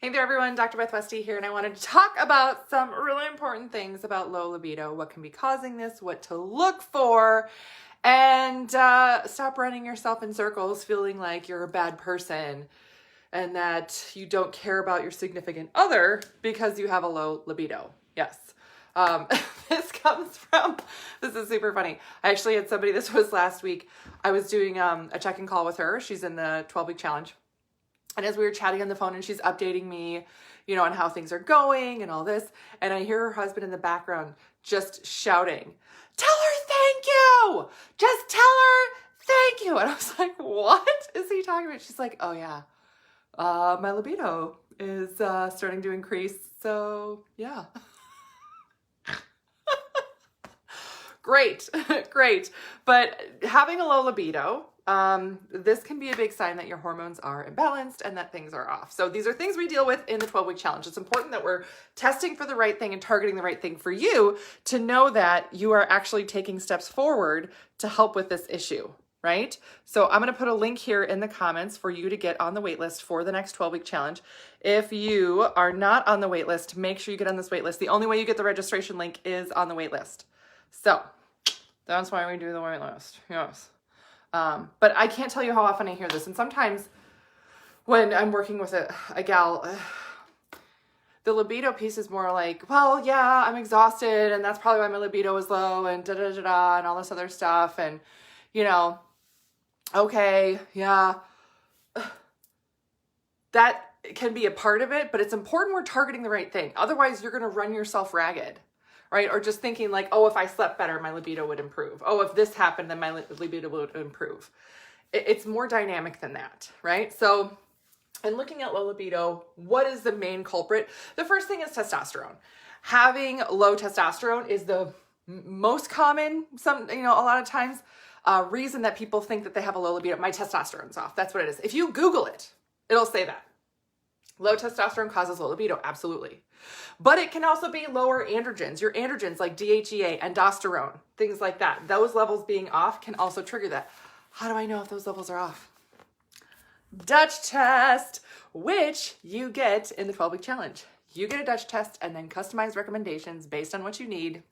Hey there everyone, Dr. Beth Westie here, and I wanted to talk about some really important things about low libido, what can be causing this, what to look for, and stop running yourself in circles feeling like you're a bad person and that you don't care about your significant other because you have a low libido. Yes. This is super funny. I actually had somebody, this was last week, I was doing a check-in call with her. She's in the 12-week challenge. And as we were chatting on the phone and she's updating me, on how things are going and all this, and I hear her husband in the background just shouting, "Tell her thank you! Just tell her thank you!" And I was like, what is he talking about? She's like, "Oh yeah, my libido is starting to increase, so yeah." Great. But having a low libido, this can be a big sign that your hormones are imbalanced and that things are off. So these are things we deal with in the 12-week challenge. It's important that we're testing for the right thing and targeting the right thing for you to know that you are actually taking steps forward to help with this issue, right? So I'm going to put a link here in the comments for you to get on the wait list for the next 12-week challenge. If you are not on the wait list, make sure you get on this wait list. The only way you get the registration link is on the wait list. So that's why we do the wait list. Yes. But I can't tell you how often I hear this. And sometimes when I'm working with a gal, the libido piece is more like, well, yeah, I'm exhausted and that's probably why my libido is low and da-da-da-da and all this other stuff. And, okay, yeah, that can be a part of it, but it's important we're targeting the right thing. Otherwise, you're going to run yourself ragged. Right? Or just thinking like, oh, if I slept better, my libido would improve. Oh, if this happened, then my libido would improve. It's more dynamic than that, right? So, in looking at low libido, what is the main culprit? The first thing is testosterone. Having low testosterone is the most common, a lot of times, reason that people think that they have a low libido. My testosterone's off. That's what it is. If you Google it, it'll say that. Low testosterone causes low libido, absolutely. But it can also be lower androgens. Your androgens like DHEA, aldosterone, things like that. Those levels being off can also trigger that. How do I know if those levels are off? Dutch test, which you get in the 12-week challenge. You get a Dutch test and then customized recommendations based on what you need.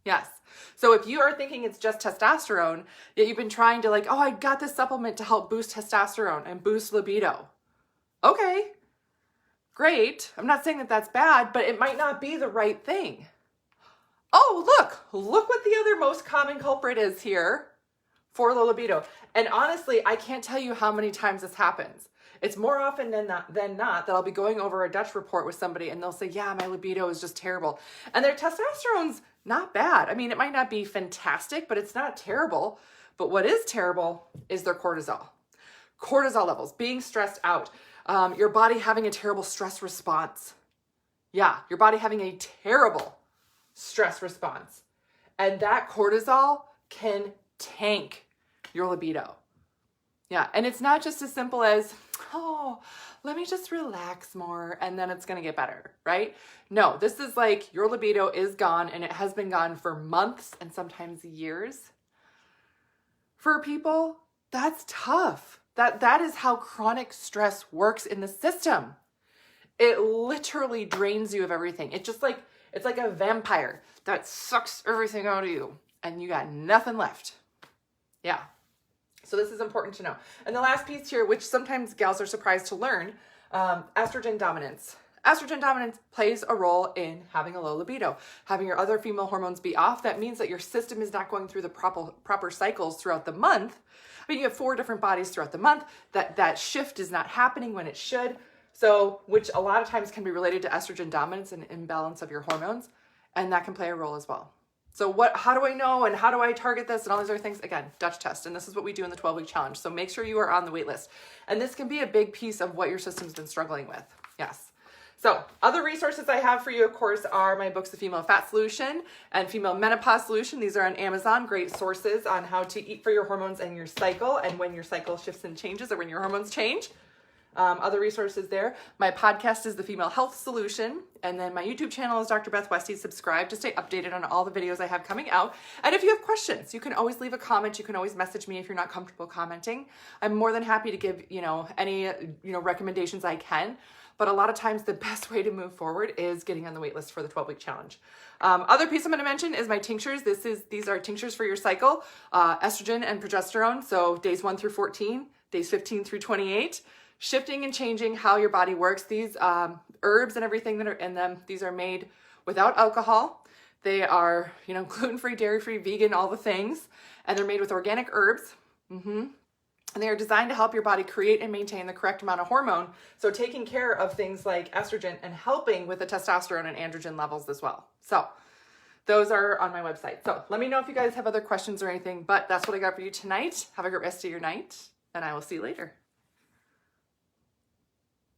Yes. So if you are thinking it's just testosterone, yet you've been trying to I got this supplement to help boost testosterone and boost libido. Okay. Great. I'm not saying that that's bad, but it might not be the right thing. Oh, look what the other most common culprit is here for low libido. And honestly, I can't tell you how many times this happens. It's more often than not that I'll be going over a Dutch report with somebody and they'll say, yeah, my libido is just terrible. And their testosterone's not bad. I mean, it might not be fantastic, but it's not terrible. But what is terrible is their cortisol. Cortisol levels, being stressed out. Your body having a terrible stress response. Yeah, your body having a terrible stress response. And that cortisol can tank your libido. Yeah, and it's not just as simple as, oh, let me just relax more and then it's going to get better, right? No, this is like your libido is gone and it has been gone for months and sometimes years. For people, that's tough. That is how chronic stress works in the system. It literally drains you of everything. It's like a vampire that sucks everything out of you and you got nothing left. Yeah. So this is important to know. And the last piece here, which sometimes gals are surprised to learn, estrogen dominance. Estrogen dominance plays a role in having a low libido. Having your other female hormones be off, that means that your system is not going through the proper cycles throughout the month. I mean, you have 4 different bodies throughout the month. That shift is not happening when it should. So, which a lot of times can be related to estrogen dominance and imbalance of your hormones. And that can play a role as well. So how do I know and how do I target this and all these other things? Again, Dutch test. And this is what we do in the 12-week challenge. So make sure you are on the wait list. And this can be a big piece of what your system's been struggling with. Yes. So other resources I have for you, of course, are my books, The Female Fat Solution and Female Menopause Solution. These are on Amazon, great sources on how to eat for your hormones and your cycle and when your cycle shifts and changes or when your hormones change. Other resources there. My podcast is The Female Health Solution. And then my YouTube channel is Dr. Beth Westie. Subscribe to stay updated on all the videos I have coming out. And if you have questions, you can always leave a comment. You can always message me if you're not comfortable commenting. I'm more than happy to give, any, recommendations I can. But a lot of times the best way to move forward is getting on the wait list for the 12-week challenge. Other piece I'm going to mention is my tinctures. These are tinctures for your cycle, estrogen and progesterone. So days 1 through 14, days 15 through 28. Shifting and changing how your body works. These herbs and everything that are in them, these are made without alcohol. They are, gluten-free, dairy-free, vegan, all the things. And they're made with organic herbs. And they are designed to help your body create and maintain the correct amount of hormone. So taking care of things like estrogen and helping with the testosterone and androgen levels as well. So those are on my website. So let me know if you guys have other questions or anything, but that's what I got for you tonight. Have a great rest of your night, and I will see you later.